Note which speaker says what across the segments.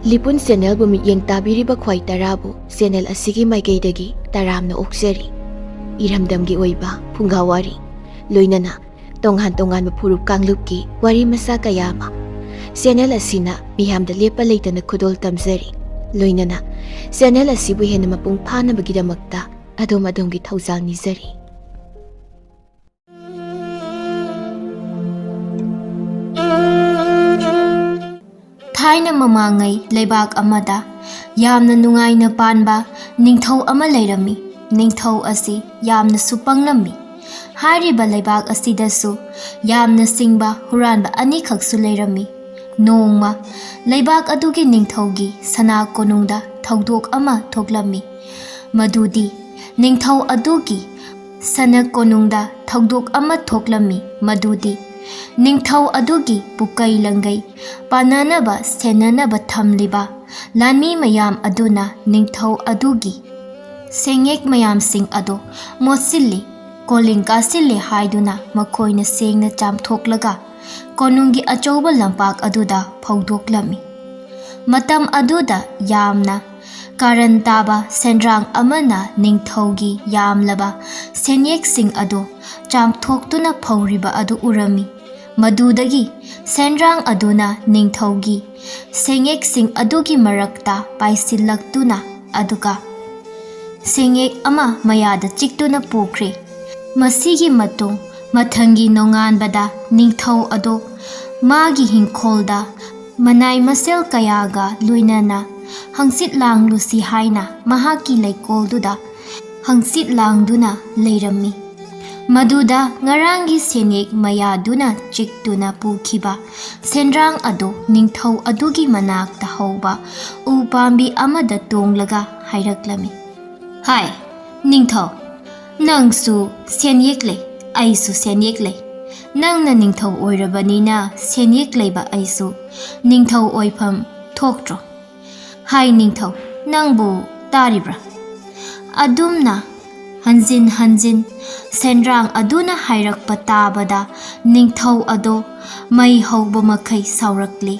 Speaker 1: Lipun channel bu miyeng tabiriba khwai tarabu channel asigi maikeidagi taramna okseri iramdamgi oiba phungawari loinana tonghan tongan furup kanglupki wari masa kayama channel asina miyamda lepa leitana khudol tamjari loinana channel asibu hena mapung phana bagidamakta adom-adomgi thaujal nizari
Speaker 2: Thaina mamangai leibak amada yamna nungaina panba Ningthou ama leirami Ningthou asi yamna supanglammi hariba leibak asidasu yamna singba huranba anikhaksu leirami nongma leibak adugi Ningthougi sana konungda thaudok ama thoklammi madudi Ningthou adugi sana konungda thaudok ama thoklammi madudi Ningthou adugi pukai langai pananaba senanaba thamliba lanmi mayam aduna Ningthou adugi sengek mayam sing ado mosilli kolinka silli haiduna makoina sengna chamthoklaga konungi achouba lampak aduda phaudoklami matam aduda yamna karan taba sendrang amana Ningthougi yamlaba senyek sing ado chamthoktuna phauriba adu urami madudagi sendrang aduna Ningthougi sengek sing adugi marakta paisillaktuna aduga sengek ama mayada chiktuna pukre masigi matung mathangi nonganbada Ningthou ado magi hingkholda manai masel kayaga luinana hangsit langlusi haina mahaki laikolduda hangsit langduna leirami maduda ngarangi senyek mayaduna chiktuna pukhiba sendrang ado Ningthou adugi manakta hauba upambi amada tonglaga hairaklami hai Ningthou nangsu senyekle aisu senyekle nangna Ningthou oirabanina senyek leiba aisu Ningthou oipham thoktro hai Ningthou nangbu taribra adumna hanjin hanjin sendrang aduna hairakpa tabada Ningthou ado mai hauba makai saurakli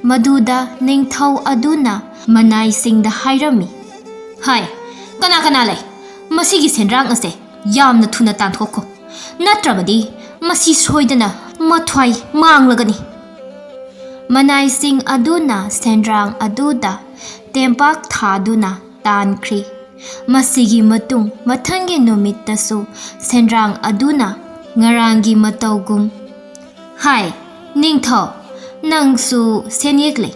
Speaker 2: maduda Ningthou aduna manai singda hairami hai kana lei masigi sendrang ase yamna thuna tanthokko natrabadi masi soidana mathwai manglagani manai sing aduna sendrang aduda tempak thaduna tankhri masigi matung mathangi numittasu sendrang aduna ngarangi mataugum hai Ningthou nangsu senyekle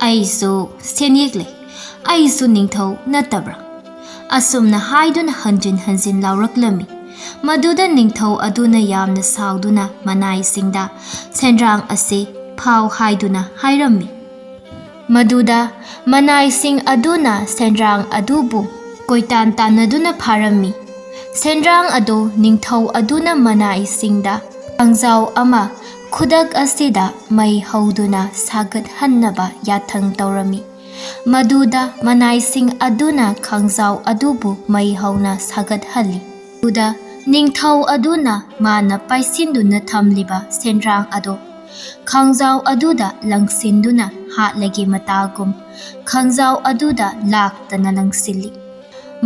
Speaker 2: aisu senyekle aisu Ningthou natabra asumna haiduna hanjin hanjin lauraklami maduda Ningthou aduna yamna sauduna manai singda sendrang ase phau haiduna hairami maduda manai sing aduna sendrang adubu koitan tanaduna pharami sendrang ado Ningthou aduna manai singda angjau ama khudak asida mai hauduna sagat hannaba yathang taurami maduda manai sing aduna khangjau adubu mai hauna sagat halli maduda Ningthou aduna mana paisinduna thamliba sendrang ado khangjau aduda langsinduna hatlagi matagum khangjau aduda laktana langsilli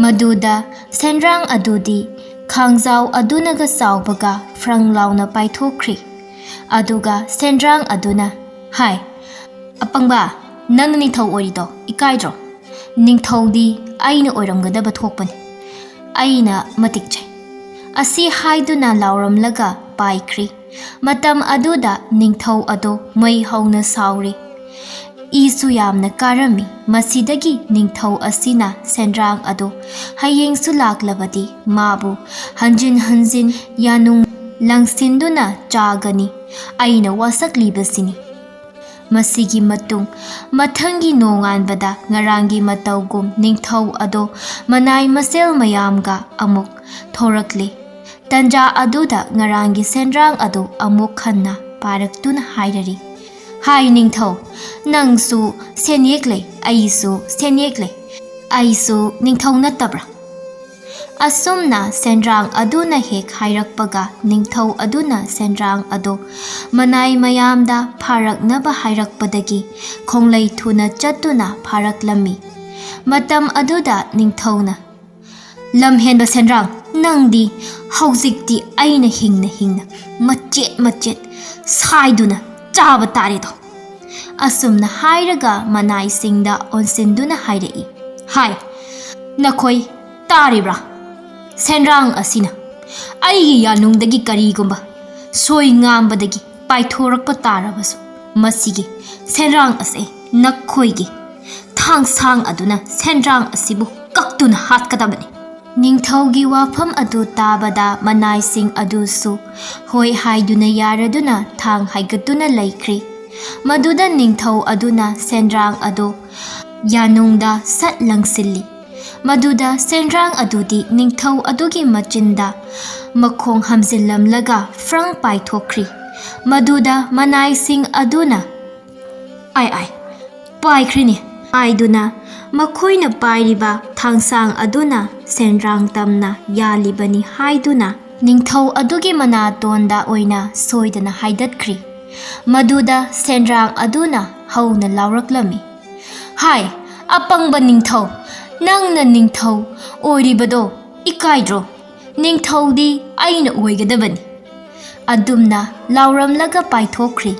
Speaker 2: maduda sendrang adudi khangjau adunaga saubaga franglauna paithokri aduga sendrang aduna hai Apangba nang Ningthou oirido ikaidro Ningthoudi aina oiramgadaba thokpani aina matikchai asi haiduna lauramlaga paikri matam aduda Ningthou ado mai hauna sauri isu yamna karami masidagi Ningthou asina sendrang ado hayengsu laklabadi mabu hanjin hanjin yanung langsinduna chagani aina wasaklibasini masigi matung mathangi nonganbada ngarangi mataugum Ningthou ado manai masel mayamga amuk thorakli tanja aduda ngarangi sendrang ado amuk khanna paraktuna hairari hai Ningthou nangsu senyekle aisu senyekle aisu Ningthou natabra ꯑꯁꯨꯝꯅ ꯁꯦꯟꯗ꯭ꯔꯥꯡ ꯑꯗꯨꯅ ꯍꯦꯛ ꯍꯥꯏꯔꯛꯄꯒ ꯅꯤꯡꯊꯧ ꯑꯗꯨꯅ ꯁꯦꯟꯗ꯭ꯔꯥꯡ ꯑꯗꯨ ꯃꯅꯥꯏ ꯃꯌꯥꯝꯗ ꯐꯥꯔꯛꯅꯕ ꯍꯥꯏꯔꯛꯄꯗꯒꯤ ꯈꯣꯡꯂꯩ ꯊꯨꯅ ꯆꯠꯇꯨꯅ ꯐꯥꯔꯛꯂꯝꯃꯤ꯫ ꯃꯇꯝ ꯑꯗꯨꯗ ꯅꯤꯡꯊꯧꯅ "ꯂꯝꯍꯦꯟꯕ ꯁꯦꯟꯗ꯭ꯔꯥꯡ, ꯅꯪꯗꯤ ꯍꯧꯖꯤꯛꯇꯤ ꯑꯩꯅ ꯍꯤꯡꯅ ꯃꯆꯦꯠ ꯃꯆꯦꯠ ꯁꯥꯏꯗꯨꯅ ꯆꯥꯕ ꯇꯥꯔꯦꯗꯣ!" ꯑꯁꯨꯝꯅ ꯍꯥꯏꯔꯒ ꯃꯅꯥꯏꯁꯤꯡꯗ ꯑꯣꯟꯁꯤꯟꯗꯨꯅ ꯍꯥꯏꯔꯛꯏ꯫ "ꯍꯥꯏ, ꯅꯈꯣꯏ ꯇꯥꯔꯤꯕ꯭ꯔꯥ? ꯁꯦꯟꯗ꯭ꯔꯥꯡ ꯑꯁꯤꯅ ꯑꯩꯒꯤ ꯌꯥꯅꯨꯡꯗꯒꯤ ꯀꯔꯤꯒꯨꯝꯕ ꯁꯣꯏ ꯉꯥꯝꯕꯗꯒꯤ ꯄꯥꯏꯊꯣꯔꯛꯄ ꯇꯥꯔꯕꯁꯨ ꯃꯁꯤꯒꯤ ꯁꯦꯟꯗ꯭ꯔꯥꯡ ꯑꯁꯤ ꯅꯈꯣꯏꯒꯤ ꯊꯥꯡꯁꯥꯡ ꯑꯗꯨꯅ ꯁꯦꯟꯗ꯭ꯔꯥꯡ ꯑꯁꯤꯕꯨ ꯀꯛꯇꯨꯅ ꯍꯥꯠꯀꯗꯕꯅꯤ." ꯅꯤꯡꯊꯧꯒꯤ ꯋꯥꯐꯝ ꯑꯗꯨ ꯇꯥꯕꯗ ꯃꯅꯥꯏꯁꯤꯡ ꯑꯗꯨꯁꯨ ꯍꯣꯏ ꯍꯥꯏꯗꯨꯅ ꯌꯥꯔꯗꯨꯅ ꯊꯥꯡ ꯍꯥꯏꯒꯠꯇꯨꯅ ꯂꯩꯈ꯭ꯔꯤ꯫ ꯃꯗꯨꯗ ꯅꯤꯡꯊꯧ ꯑꯗꯨꯅ ꯁꯦꯟꯗ꯭ꯔꯥꯡ ꯑꯗꯨ ꯌꯥꯅꯨꯡꯗ ꯁꯠ ꯂꯪꯁꯤꯜꯂꯤ꯫ ꯃꯗꯨꯗ ꯁꯦꯟꯗ꯭ꯔꯥꯡ ꯑꯗꯨꯗꯤ ꯅꯤꯡꯊꯧ ꯑꯗꯨꯒꯤ ꯃꯆꯤꯟꯗ ꯃꯈꯣꯡ ꯍꯝꯖꯤꯜꯂꯝꯂꯒ ꯐ꯭ꯔꯪ ꯄꯥꯏꯊꯣꯛꯈ꯭ꯔꯤ꯫ ꯃꯗꯨꯗ ꯃꯅꯥꯏꯁꯤꯡ ꯑꯗꯨꯅ "ꯑꯥꯏ ꯄꯥꯏꯈ꯭ꯔꯤꯅꯤ" ꯍꯥꯏꯗꯨꯅ ꯃꯈꯣꯏꯅ ꯄꯥꯏꯔꯤꯕ ꯊꯥꯡꯁꯥꯡ ꯑꯗꯨꯅ ꯁꯦꯟꯗ꯭ꯔꯥꯡ ꯇꯝꯅ ꯌꯥꯜꯂꯤꯕꯅꯤ ꯍꯥꯏꯗꯨꯅ ꯅꯤꯡꯊꯧ ꯑꯗꯨꯒꯤ ꯃꯅꯥꯇꯣꯟꯗ ꯑꯣꯏꯅ ꯁꯣꯏꯗꯅ ꯍꯥꯏꯗꯠꯈ꯭ꯔꯤ꯫ ꯃꯗꯨꯗ ꯁꯦꯟꯗ꯭ꯔꯥꯡ ꯑꯗꯨꯅ ꯍꯧꯅ ꯂꯥꯎꯔꯛꯂꯝꯃꯤ꯫ "ꯍꯥꯏ, ꯑꯄꯪꯕ ꯅꯤꯡꯊꯧ, ꯅꯪꯅ ꯅꯤꯡꯊꯧ ꯑꯣꯏꯔꯤꯕꯗꯣ ꯏꯀꯥꯏꯗ꯭ꯔꯣ? ꯅꯤꯡꯊꯧꯗꯤ ꯑꯩꯅ ꯑꯣꯏꯒꯗꯕꯅꯤ!" ꯑꯗꯨꯝꯅ ꯂꯥꯎꯔꯝꯂꯒ ꯄꯥꯏꯊꯣꯛꯈ꯭ꯔꯤ꯫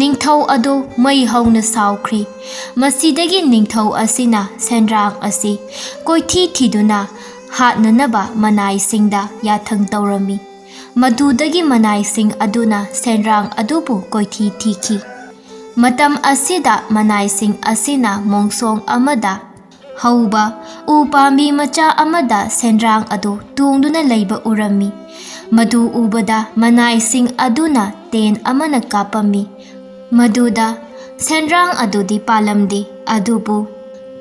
Speaker 2: ꯅꯤꯡꯊꯧ ꯑꯗꯨ ꯃꯩ ꯍꯧꯅ ꯁꯥꯎꯈ꯭ꯔꯤ꯫ ꯃꯁꯤꯗꯒꯤ ꯅꯤꯡꯊꯧ ꯑꯁꯤꯅ ꯁꯦꯟꯗ꯭ꯔꯥꯡ ꯑꯁꯤ ꯀꯣꯏꯊꯤ ꯊꯤꯗꯨꯅ ꯍꯥꯠꯅꯅꯕ ꯃꯅꯥꯏꯁꯤꯡꯗ ꯌꯥꯊꯪ ꯇꯧꯔꯝꯃꯤ꯫ ꯃꯗꯨꯗꯒꯤ ꯃꯅꯥꯏꯁꯤꯡ ꯑꯗꯨꯅ ꯁꯦꯟꯗ꯭ꯔꯥꯡ ꯑꯗꯨꯕꯨ ꯀꯣꯏꯊꯤ ꯊꯤꯈꯤ꯫ ꯃꯇꯝ ꯑꯁꯤꯗ ꯃꯅꯥꯏꯁꯤꯡ ꯑꯁꯤꯅ ꯃꯣꯡꯁꯣꯡ ꯑꯃꯗ ꯍꯧꯕ ꯎ ꯄꯥꯝꯕꯤ ꯃꯆꯥ ꯑꯃꯗ ꯁꯦꯟꯗ꯭ꯔꯥꯡ ꯑꯗꯨ ꯇꯣꯡꯗꯨꯅ ꯂꯩꯕ ꯎꯔꯝꯃꯤ꯫ ꯃꯗꯨ ꯎꯕꯗ ꯃꯅꯥꯏꯁꯤꯡ ꯑꯗꯨꯅ ꯇꯦꯟ ꯑꯃꯅ ꯀꯥꯞꯄꯝꯃꯤ꯫ ꯃꯗꯨꯗ ꯁꯦꯟꯗ꯭ꯔꯥꯡ ꯑꯗꯨꯗꯤ ꯄꯥꯜꯂꯝꯗꯦ, ꯑꯗꯨꯕꯨ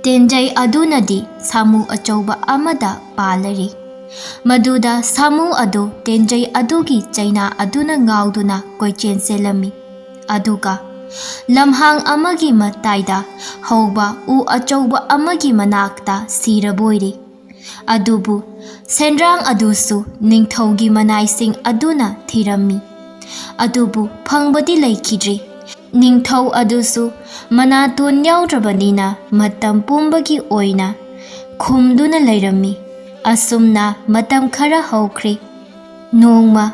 Speaker 2: ꯇꯦꯟꯖꯩ ꯑꯗꯨꯅꯗꯤ ꯁꯥꯃꯨ ꯑꯆꯧꯕ ꯑꯃꯗ ꯄꯥꯜꯂꯔꯤ꯫ ꯃꯗꯨꯗ ꯁꯥꯃꯨ ꯑꯗꯨ ꯇꯦꯟꯖꯩ ꯑꯗꯨꯒꯤ ꯆꯩꯅꯥ ꯑꯗꯨꯅ ꯉꯥꯎꯗꯨꯅ ꯀꯣꯏꯆꯦꯟ ꯆꯦꯜꯂꯝꯃꯤ꯫ ꯑꯗꯨꯒ ꯂꯝꯍꯥꯡ ꯑꯃꯒꯤ ꯃꯇꯥꯏꯗ ꯍꯧꯕ ꯎ ꯑꯆꯧꯕ ꯑꯃꯒꯤ ꯃꯅꯥꯛꯇ ꯁꯤꯔꯕꯣꯏꯔꯦ꯫ ꯑꯗꯨꯕꯨ ꯁꯦꯟꯗ꯭ꯔꯥꯡ ꯑꯗꯨꯁꯨ ꯅꯤꯡꯊꯧꯒꯤ ꯃꯅꯥꯏꯁꯤꯡ ꯑꯗꯨꯅ ꯊꯤꯔꯝꯃꯤ, ꯑꯗꯨꯕꯨ ꯐꯪꯕꯗꯤ ꯂꯩꯈꯤꯗ꯭ꯔꯦ꯫ ꯅꯤꯡꯊꯧ ꯑꯗꯨꯁꯨ ꯃꯅꯥꯇꯣꯟ ꯌꯥꯎꯗ꯭ꯔꯕꯅꯤꯅ ꯃꯇꯝ ꯄꯨꯝꯕꯒꯤ ꯑꯣꯏꯅ ꯈꯨꯝꯗꯨꯅ ꯂꯩꯔꯝꯃꯤ꯫ ꯑꯁꯨꯝꯅ ꯃꯇꯝ ꯈꯔ ꯍꯧꯈ꯭ꯔꯦ꯫ ꯅꯣꯡꯃ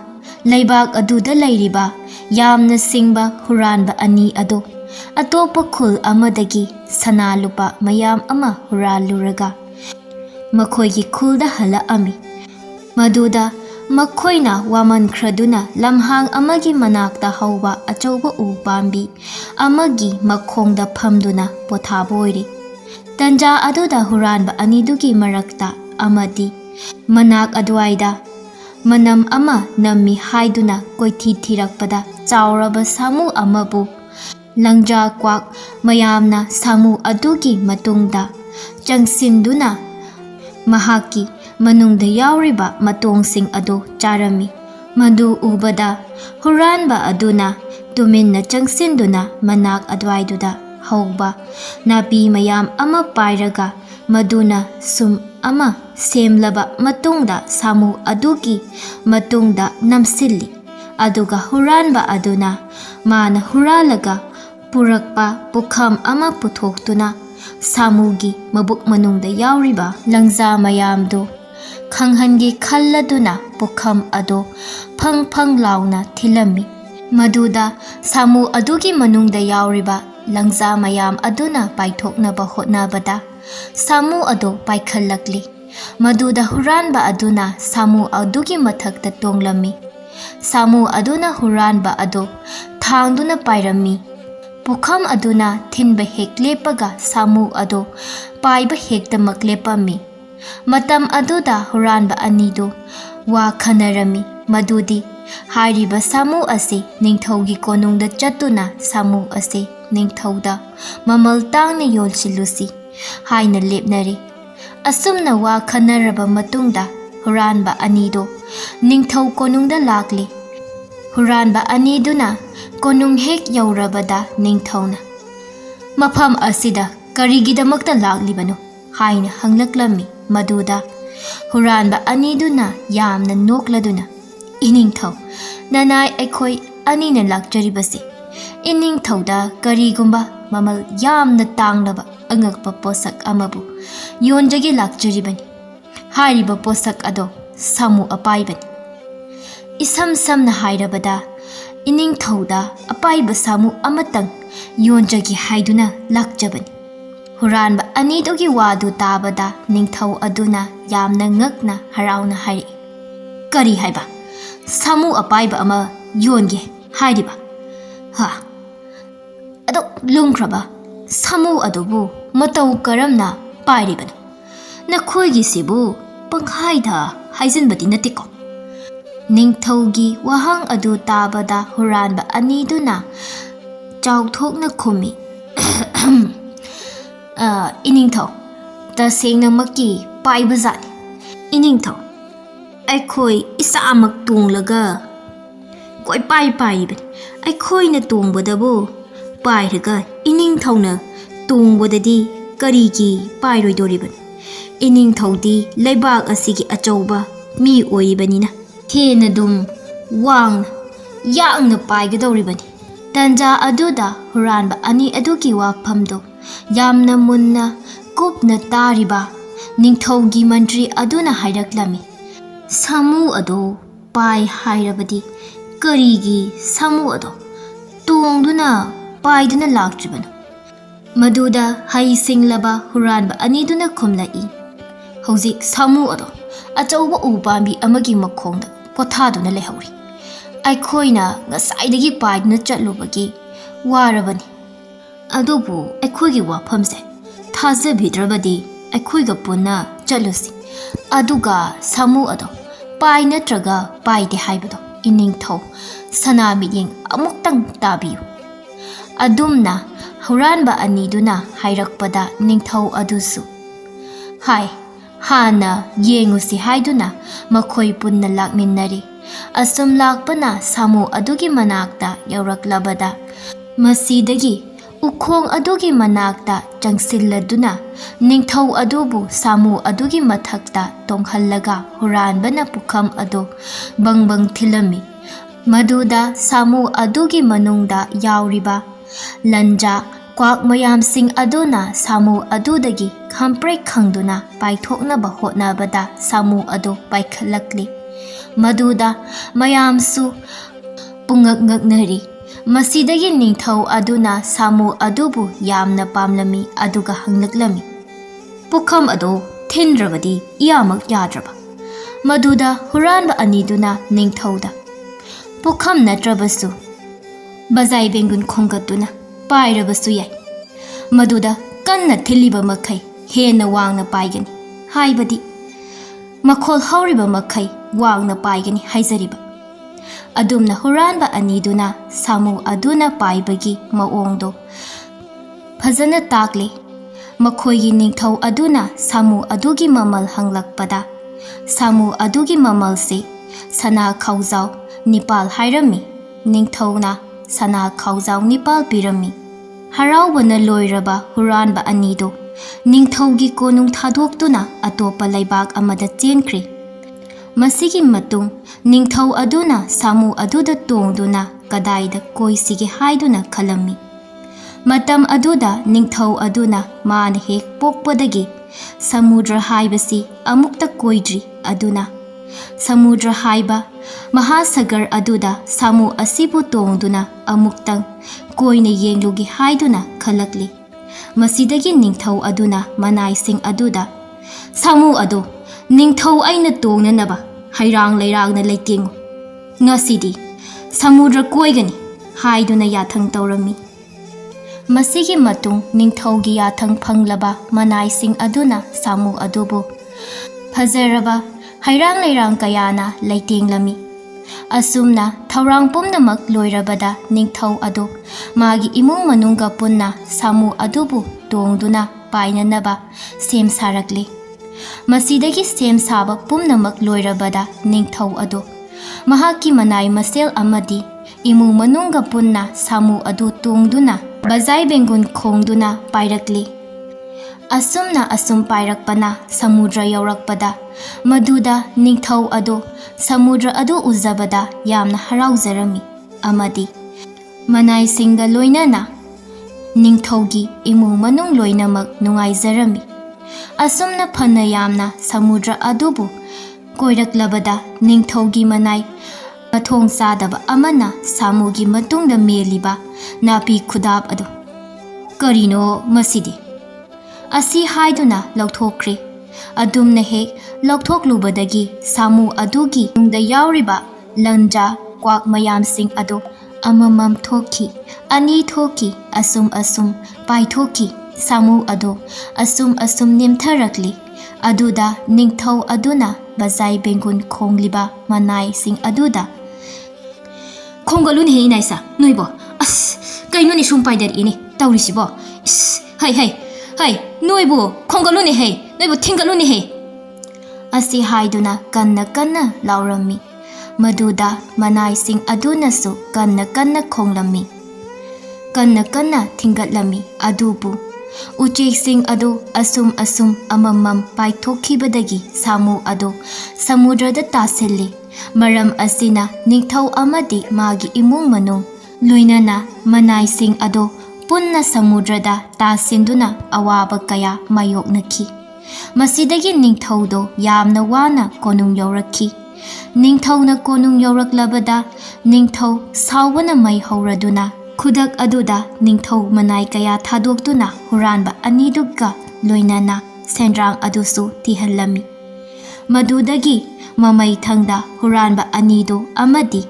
Speaker 2: ꯂꯩꯕꯥꯛ ꯑꯗꯨꯗ ꯂꯩꯔꯤꯕ ꯌꯥꯝꯅ ꯁꯤꯡꯕ ꯍꯨꯔꯥꯟꯕ ꯑꯅꯤ ꯑꯗꯨ ꯑꯇꯣꯞꯄ ꯈꯨꯜ ꯑꯃꯗꯒꯤ ꯁꯅꯥ ꯂꯨꯄꯥ ꯃꯌꯥꯝ ꯑꯃ ꯍꯨꯔꯥꯜꯂꯨꯔꯒ ꯃꯈꯣꯏꯒꯤ ꯈꯨꯜꯗ ꯍꯜꯂꯛꯑꯝꯃꯤ꯫ ꯃꯗꯨꯗ ꯃꯈꯣꯏꯅ ꯋꯥꯃꯟꯈ꯭ꯔꯗꯨꯅ ꯂꯝꯍꯥꯡ ꯑꯃꯒꯤ ꯃꯅꯥꯛꯇ ꯍꯧꯕ ꯑꯆꯧꯕ ꯎ ꯄꯥꯝꯕꯤ ꯑꯃꯒꯤ ꯃꯈꯣꯡꯗ ꯐꯝꯗꯨꯅ ꯄꯣꯊꯥꯕ ꯑꯣꯏꯔꯦ꯫ ꯇꯟꯖꯥ ꯑꯗꯨꯗ ꯍꯨꯔꯥꯟꯕ ꯑꯅꯤꯗꯨꯒꯤ ꯃꯔꯛꯇ ꯑꯃꯗꯤ ꯃꯅꯥꯛ ꯑꯗꯨꯋꯥꯏꯗ ꯃꯅꯝ ꯑꯃ ꯅꯝꯃꯤ ꯍꯥꯏꯗꯨꯅ ꯀꯣꯏꯊꯤ ꯊꯤꯔꯛꯄꯗ ꯆꯥꯎꯔꯕ ꯁꯥꯃꯨ ꯑꯃꯕꯨ ꯂꯪꯖꯥ ꯀ꯭ꯋꯥꯛ ꯃꯌꯥꯝꯅ ꯁꯥꯃꯨ ꯑꯗꯨꯒꯤ ꯃꯇꯨꯡꯗ ꯆꯪꯁꯤꯟꯗꯨꯅ ꯃꯍꯥꯛꯀꯤ ꯃꯅꯨꯡꯗ ꯌꯥꯎꯔꯤꯕ ꯃꯇꯣꯡꯁꯤꯡ ꯑꯗꯨ ꯆꯥꯔꯝꯃꯤ꯫ ꯃꯗꯨ ꯎꯕꯗ ꯍꯨꯔꯥꯟꯕ ꯑꯗꯨꯅ ꯇꯨꯃꯤꯟꯅ ꯆꯪꯁꯤꯟꯗꯨꯅ ꯃꯅꯥꯛ ꯑꯗꯨꯋꯥꯏꯗꯨꯗ ꯍꯧꯕ ꯅꯥꯄꯤ ꯃꯌꯥꯝ ꯑꯃ ꯄꯥꯏꯔꯒ ꯃꯗꯨꯅ ꯁꯨꯝ ꯑꯃ ꯁꯦꯝꯂꯕ ꯃꯇꯨꯡꯗ ꯁꯥꯃꯨ ꯑꯗꯨꯒꯤ ꯃꯇꯨꯡꯗ ꯅꯝꯁꯤꯜꯂꯤ꯫ ꯑꯗꯨꯒ ꯍꯨꯔꯥꯟꯕ ꯑꯗꯨꯅ ꯃꯥꯅ ꯍꯨꯔꯥꯜꯂꯒ ꯄꯨꯔꯛꯄ ꯄꯨꯈꯝ ꯑꯃ ꯄꯨꯊꯣꯛꯇꯨꯅ ꯁꯥꯃꯨꯒꯤ ꯃꯕꯨꯛ ꯃꯅꯨꯡꯗ ꯌꯥꯎꯔꯤꯕ ꯂꯪꯖꯥ ꯃꯌꯥꯝꯗꯨ ꯈꯪꯍꯟꯒꯦ ꯈꯜꯂꯗꯨꯅ ꯄꯨꯈꯝ ꯑꯗꯨ ꯐꯪ ꯐꯪ ಲಾꯎꯅ ꯊꯤꯜꯂꯝꯃꯤ꯫ ꯃꯗꯨꯗ ꯁꯥꯃꯨ ꯑꯗꯨꯒꯤ ꯃꯅꯨꯡꯗ ꯌꯥꯎꯔꯤꯕ ꯂꯪꯖꯥ ꯃꯌꯥꯝ ꯑꯗꯨꯅ ꯄꯥꯏꯊꯣꯛꯅꯕ ꯍꯣꯠꯅꯕꯗ ꯁꯥꯃꯨ ꯑꯗꯨ ꯄꯥꯏꯈꯠꯂꯛꯂꯤ꯫ ꯃꯗꯨꯗ ꯍꯨꯔꯥꯟꯕ ꯑꯗꯨꯅ ꯁꯥꯃꯨ ꯑꯗꯨꯒꯤ ꯃꯊꯛꯇ ꯇꯣꯡꯂꯝꯃꯤ꯫ ꯁꯥꯃꯨ ꯑꯗꯨꯅ ꯍꯨꯔꯥꯟꯕ ꯑꯗꯨ ꯊꯥꯡꯗꯨꯅ ꯄꯥꯏꯔꯝꯃꯤ꯫ ꯄꯨꯈꯝ ꯑꯗꯨꯅ ꯊꯤꯟꯕ ꯍꯦꯛ ꯂꯦꯞꯄꯒ ꯁꯥꯃꯨ ꯑꯗꯨ ꯄꯥꯏꯕ ꯍꯦꯛꯇꯃꯛ ꯂꯦꯞꯄꯝꯃꯤ꯫ ꯃꯇꯝ ꯑꯗꯨꯗ ꯍꯨꯔꯥꯟꯕ ꯑꯅꯤꯗꯨ ꯋꯥ ꯈꯟꯅꯔꯝꯃꯤ ꯃꯗꯨꯗꯤ ꯍꯥꯏꯔꯤꯕ ꯁꯥꯃꯨ ꯑꯁꯤ ꯅꯤꯡꯊꯧꯒꯤ ꯀꯣꯅꯨꯡꯗ ꯆꯠꯇꯨꯅ ꯁꯥꯃꯨ ꯑꯁꯤ ꯅꯤꯡꯊꯧꯗ ꯃꯃꯜ ꯇꯥꯡꯅ ꯌꯣꯜꯁꯤꯜꯂꯨꯁꯤ ꯍꯥꯏꯅ ꯂꯦꯞꯅꯔꯤ꯫ ꯑꯁꯨꯝꯅ ꯋꯥ ꯈꯟꯅꯔꯕ ꯃꯇꯨꯡꯗ ꯍꯨꯔꯥꯟꯕ ꯑꯅꯤꯗꯨ ꯅꯤꯡꯊꯧ ꯀꯣꯅꯨꯡꯗ ꯂꯥꯛꯂꯤ꯫ ꯍꯨꯔꯥꯟꯕ ꯑꯅꯤꯗꯨꯅ ꯀꯣꯅꯨꯡ ꯍꯦꯛ ꯌꯧꯔꯕꯗ ꯅꯤꯡꯊꯧꯅ "ꯃꯐꯝ ꯑꯁꯤꯗ ꯀꯔꯤꯒꯤꯗꯃꯛꯇ ꯂꯥꯛꯂꯤꯕꯅꯣ?" ꯍꯥꯏꯅ ꯍꯪꯂꯛꯂꯝꯃꯤ꯫ ꯃꯗꯨꯗ Huranba aniduna yamna nokladuna. Iningthou, nanai aikoi anina lakjaribase. Iningthouda karigumba mamal yamna tanglaba angakpa posak amabu yonjagi lakjaribani. Hariba posak ado samu apaibani. Isam samna hairabada Iningthouda apaiba samu amatang yonjagi haiduna lakjabani. Huranba anidogi wadu tabada Ningthou aduna yamna ngakna harauna hari. Kari haiba samu apaiba ama yonge hairiba. Ha ado lungkraba samu adobu matau karamna pairibano. Nakhoigi sibu panghaida haijinbadi natiko. Ningthougi wahang adu tabada huranba aniduna chauthokna khumi. Iningthou tasengna maki paibazani. Iningthou aikhoi isamak tunglaga koi pai bani. Aikhoi na tungbadabu pairaga Iningthouna tungbadadi karigi pairoidoriban. Iningthoudi leibak asigi achauba mi oibanina thena dum wang yakna paigadoribani. Tanja aduda huranba ani adugi wafamdo yamna munna kupna tariba Ningthougi mantri aduna hairaklami. Samu ado pai hairabadi karigi samu ado tungduna paiduna laktribano. Maduda hai singlaba huranba aniduna khumlai. Hauzik samu ado achauba upambi amagi makhongda pothaduna lehori. Aikhoina ngasaidagi paiduna chatlubagi warabani. Adobu aikhoigi wafamse thajabidrabadi aikhoiga punna chatlusi. Aduga samu ado pai natraga paide haibado Iningthou sanamiyeng amuktang tabiyu. Adumna huranba aniduna hairakpada Ningthou adusu. Hai hana yengusi haiduna makhoi punna lakminnari. Asum lakpana samu adugi manakta yauraklabada masidagi ukhong adugi manakta changsilladuna Ningthou adubu samu adugi mathakta tonghallaga huranbana pukham ado bangbang thilami. Maduda samu adugi manungda yauriba lanja kwak mayam sing aduna samu adudagi khamprek khangduna paithoknaba hotnabada samu adu paikhalakli. Maduda mayamsu pungak ngaknari. Masidagi Ningthou aduna samu adubu yamna pamlami aduga hanglaklami. Pukham ado thindrabadi iyamak yadraba. Maduda huranba aniduna Ningthouda pukham natrabasu bazai bengun khongatuna pairabasu yai. Maduda kanna thiliba makhai hena wangna paigani haibadi makhol hauriba makhai wangna paigani haizariba. Adumna huranba aniduna samu aduna paibagi maongdo phajana takle. Makhoigi Ningthou aduna samu adugi mamal hanglakpada samu adugi mamal se sana khaujau nipal hairami. Ningthouna sana khaujau nipal pirami. Haraubana loiraba huranba anido Ningthougi konung thadoktuna atopa laibak amada chenkri. Masigi matung Ningthou aduna samu aduda tongduna kadaida koisigi haiduna khalami. Matam aduda Ningthou aduna maana hek pokpadagi samudra haibasi amukta koidri aduna samudra haiba mahasagar aduda samu asibu tongduna amuktang koina yenglugi haiduna khalakli. Masidagi Ningthou aduna manai sing aduda samu ado Ningthou aina tongnanaba hairang lairangna leitingu ngasidi samudra koigani haiduna yathang taurami. Masigi matung Ningthougi yathang phanglaba manai sing aduna samu adubu phajaraba hairang lairang kayana leitinglami. Asumna thaurang pumnamak loirabada Ningthou adu magi imung manungga punna samu adubu tongduna painanaba sem sarakli. Masidagi sem saba pumnamak loirabada Ningthou adu mahaki manai masel amadi imung manungga punna samu adu tongduna bazai bengun khongduna pairakli. Asumna asum pairakpana samudra yaurakpada maduda ningthau ado samudra ado uzabada yamna harauzarami amadi manai singa loinana ningthaugi imung manung loinamak nungaizarami asumna phana yamna samudra adubu koiraklabada ningthaugi manai mathong sadaba amana samugi matungda meliba napi khudab ado karino masidi asi haiduna lauthokre adumna hek lauthoklubadagi samu adugi nungda yauriba lanja kwak mayam sing ado amamam thoki ani thoki asum pai thoki samu ado asum nimtharakli aduda ningthau aduna bazai bengun khongliba manai sing aduda khongalun hei naisa noibo as kainoni sumpai dar ini taurisibo hai noibo khongaluni hei noibo thingaluni hei asi haiduna kanna laurami maduda manai sing aduna su kanna khonglami kanna thingatlami adubu uchek sing adu asum amamam paithokibadagi samu adu samudrada tasilli maram asina ningthau amadi magi imung manung loinana manai sing adu punna samudrada tasinduna awaba kaya mayoknaki masidagi ningthaudo yamna wana konung yaurakki ningthauna konung yauraklabada ningthau sawbana mai hauraduna khudak aduda ningthau manai kaya thadoktuna huranba aniduga loinana sendrang adusu tihallami madudagi mamai thangda huranba anido amadi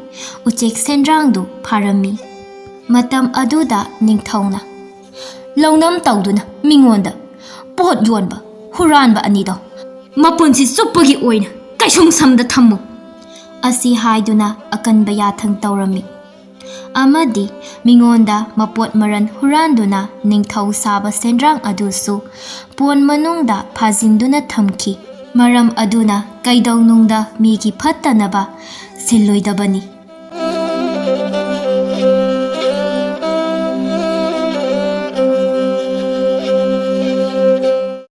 Speaker 2: uchek sendrangdu pharami matam aduda ningthauna launam tawduna mingonda pot yonba huranba anido mapunsi suppagi oina kaisung samda thammu asi haiduna akanba yathang tawrami amadi mingonda mapot maran huranduna ningthau saba sendrang adusu pon manungda phajinduna thamki maram aduna kaidawnungda migi phattanaba silloidabani